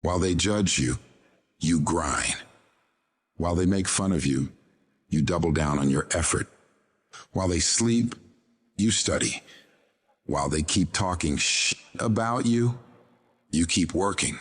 While they judge you, you grind. While they make fun of you, you double down on your effort. While they sleep, you study. While they keep talking about you, you keep working.